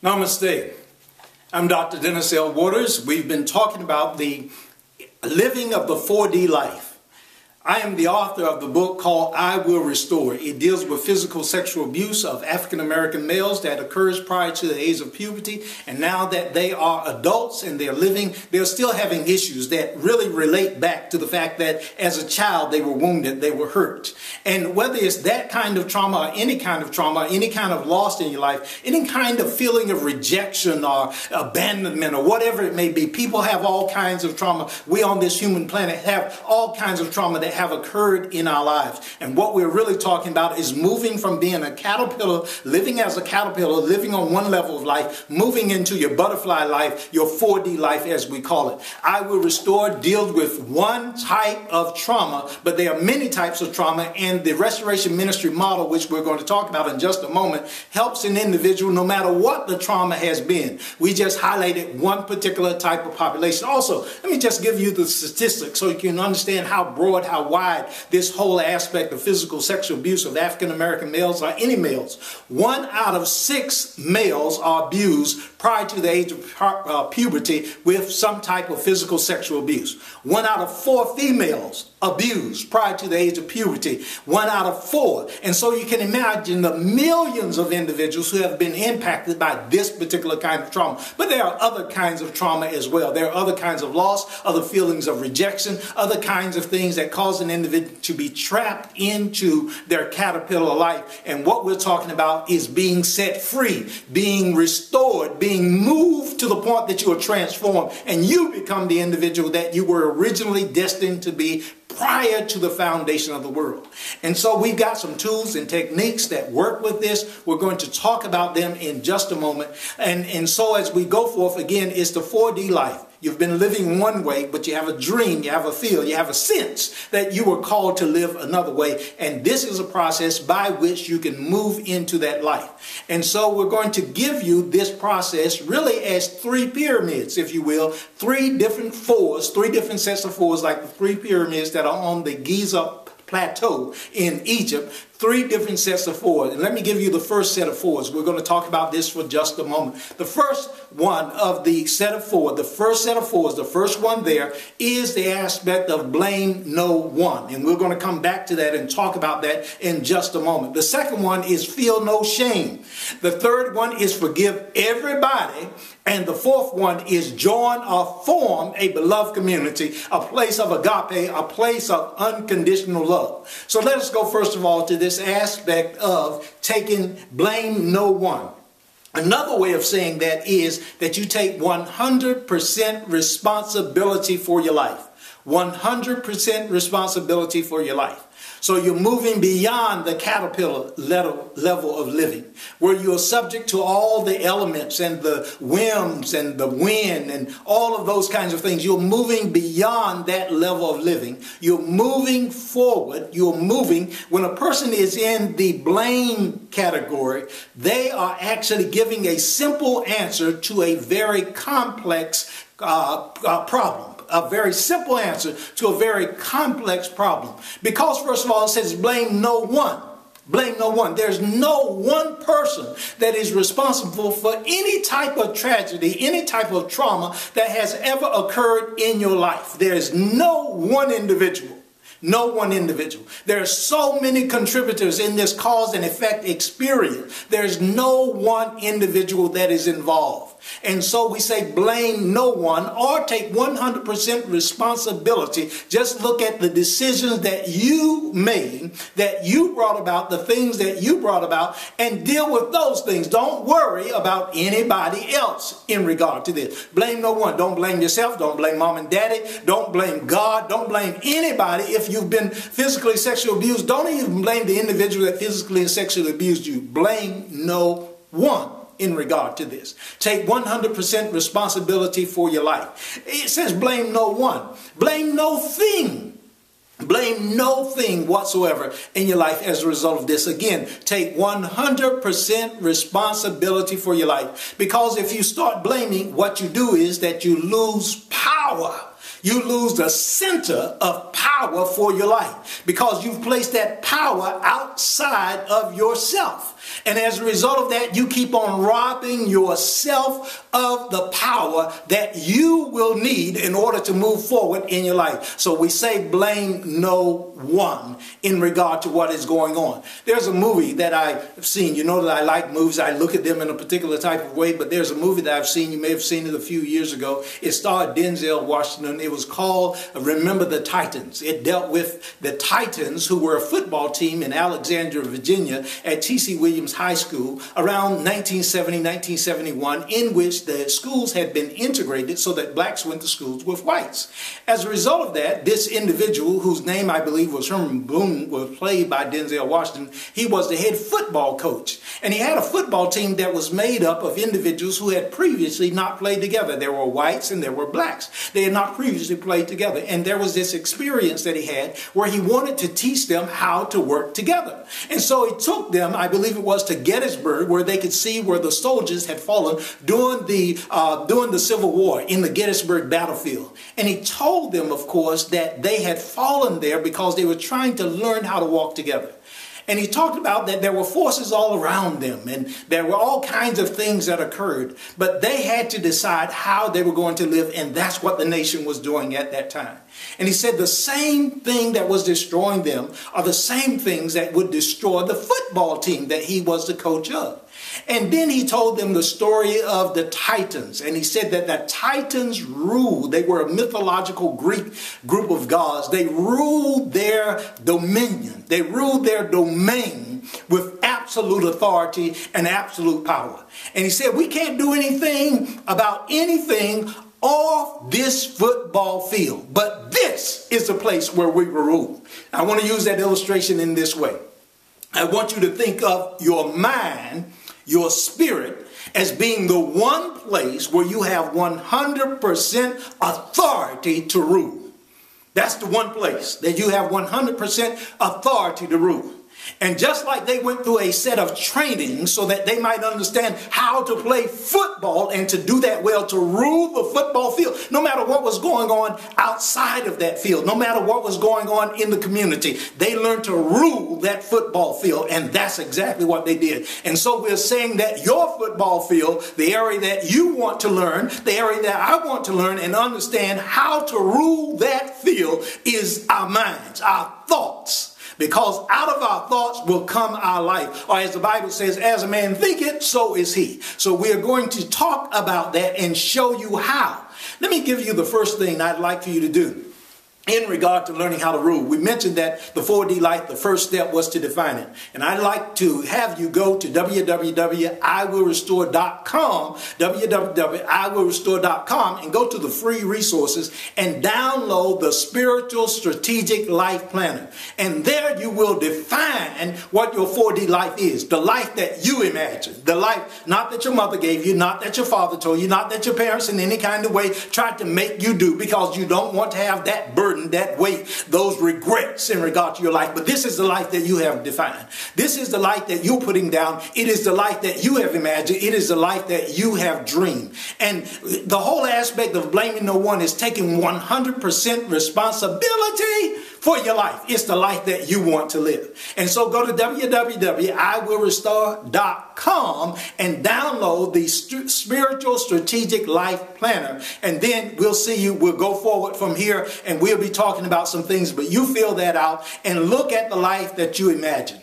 Namaste. I'm Dr. Dennis L. Waters. We've been talking about the living of the 4D life. I am the author of the book called I Will Restore. It deals with physical sexual abuse of African American males that occurs prior to the age of puberty, and now that they are adults and they're still having issues that really relate back to the fact that as a child they were wounded, they were hurt. And whether it's that kind of trauma or any kind of trauma, any kind of loss in your life, any kind of feeling of rejection or abandonment or whatever it may be, people have all kinds of trauma. We on this human planet have all kinds of trauma that have occurred in our lives. And what we're really talking about is moving from being a caterpillar, living as a caterpillar, living on one level of life, moving into your butterfly life, your 4D life as we call it. I Will Restore deals with one type of trauma, but there are many types of trauma, and the restoration ministry model, which we're going to talk about in just a moment, helps an individual no matter what the trauma has been. We just highlighted one particular type of population. Also, let me just give you the statistics so you can understand how broad, how wide this whole aspect of physical sexual abuse of African American males or any males. 1 out of 6 males are abused prior to the age of puberty with some type of physical sexual abuse. 1 out of 4 females abused prior to the age of puberty. 1 out of 4. And so you can imagine the millions of individuals who have been impacted by this particular kind of trauma. But there are other kinds of trauma as well. There are other kinds of loss, other feelings of rejection, other kinds of things that cause an individual to be trapped into their caterpillar life. And what we're talking about is being set free, being restored, being moved to the point that you are transformed and you become the individual that you were originally destined to be prior to the foundation of the world. And so we've got some tools and techniques that work with this. We're going to talk about them in just a moment. And so as we go forth, again, it's the 4D life. You've been living one way, but you have a dream, you have a feel, you have a sense that you were called to live another way. And this is a process by which you can move into that life. And so we're going to give you this process really as 3 pyramids, if you will, 3 different fours, 3 different sets of fours, like the 3 pyramids that are on the Giza Plateau in Egypt. 3 different sets of fours. And let me give you the first set of fours. We're going to talk about this for just a moment. The first one of the set of 4, the first set of fours, the first one there is the aspect of blame no one. And we're going to come back to that and talk about that in just a moment. The second one is feel no shame. The third one is forgive everybody. And the fourth one is join or form a beloved community, a place of agape, a place of unconditional love. So let us go first of all to this aspect of taking blame no one. Another way of saying that is that you take 100% responsibility for your life. 100% responsibility for your life. So you're moving beyond the caterpillar level of living, where you're subject to all the elements and the whims and the wind and all of those kinds of things. You're moving beyond that level of living. You're moving forward. You're moving. When a person is in the blame category, they are actually giving a simple answer to a very complex problem. A very simple answer to a very complex problem. Because first of all, it says blame no one. Blame no one. There's no one person that is responsible for any type of tragedy, any type of trauma that has ever occurred in your life. There is no one individual. No one individual. There are so many contributors in this cause and effect experience. There's no one individual that is involved. And so we say blame no one or take 100% responsibility. Just look at the decisions that you made, that you brought about, the things that you brought about, and deal with those things. Don't worry about anybody else in regard to this. Blame no one. Don't blame yourself. Don't blame mom and daddy. Don't blame God. Don't blame anybody. If you've been physically sexually abused, don't even blame the individual that physically and sexually abused you. Blame no one in regard to this. Take 100% responsibility for your life. It says blame no one. Blame no thing. Blame no thing whatsoever in your life as a result of this. Again, take 100% responsibility for your life. Because if you start blaming, what you do is that you lose power. You lose the center of power for your life because you've placed that power outside of yourself. And as a result of that, you keep on robbing yourself of the power that you will need in order to move forward in your life. So we say blame no one in regard to what is going on. There's a movie that I've seen. You know that I like movies. I look at them in a particular type of way. But there's a movie that I've seen. You may have seen it a few years ago. It starred Denzel Washington. It was called Remember the Titans. It dealt with the Titans, who were a football team in Alexandria, Virginia, at T.C. Williams High School around 1970, 1971, in which the schools had been integrated so that blacks went to schools with whites. As a result of that, this individual, whose name I believe was Herman Boone, was played by Denzel Washington. He was the head football coach. And he had a football team that was made up of individuals who had previously not played together. There were whites and there were blacks. They had not previously played together. And there was this experience that he had where he wanted to teach them how to work together. And so he took them, I believe it was to Gettysburg, where they could see where the soldiers had fallen during the Civil War in the Gettysburg battlefield. And he told them, of course, that they had fallen there because they were trying to learn how to walk together. And he talked about that there were forces all around them and there were all kinds of things that occurred. But they had to decide how they were going to live, and that's what the nation was doing at that time. And he said the same thing that was destroying them are the same things that would destroy the football team that he was the coach of. And then he told them the story of the Titans. And he said that the Titans ruled. They were a mythological Greek group of gods. They ruled their dominion. They ruled their domain with absolute authority and absolute power. And he said, we can't do anything about anything off this football field. But this is the place where we will rule. I want to use that illustration in this way. I want you to think of your mind, your spirit, as being the one place where you have 100% authority to rule. That's the one place that you have 100% authority to rule. And just like they went through a set of training so that they might understand how to play football and to do that well, to rule the football field, no matter what was going on outside of that field, no matter what was going on in the community, they learned to rule that football field, and that's exactly what they did. And so we're saying that your football field, the area that you want to learn, the area that I want to learn and understand how to rule that field is our minds, our thoughts. Because out of our thoughts will come our life. Or as the Bible says, as a man thinketh, so is he. So we are going to talk about that and show you how. Let me give you the first thing I'd like for you to do in regard to learning how to rule. We mentioned that the 4D life, the first step was to define it. And I'd like to have you go to www.iwillrestore.com, www.iwillrestore.com, and go to the free resources and download the Spiritual Strategic Life Planner. And there you will define what your 4D life is, the life that you imagine, the life not that your mother gave you, not that your father told you, not that your parents in any kind of way tried to make you do, because you don't want to have that burden, that weight, those regrets in regard to your life. But this is the life that you have defined. This is the life that you're putting down. It is the life that you have imagined. It is the life that you have dreamed. And the whole aspect of blaming no one is taking 100% responsibility for your life. It's the life that you want to live. And so go to www.iwillrestore.com and download the Spiritual Strategic Life Planner. And then we'll see you. We'll go forward from here and we'll be talking about some things. But you fill that out and look at the life that you imagine.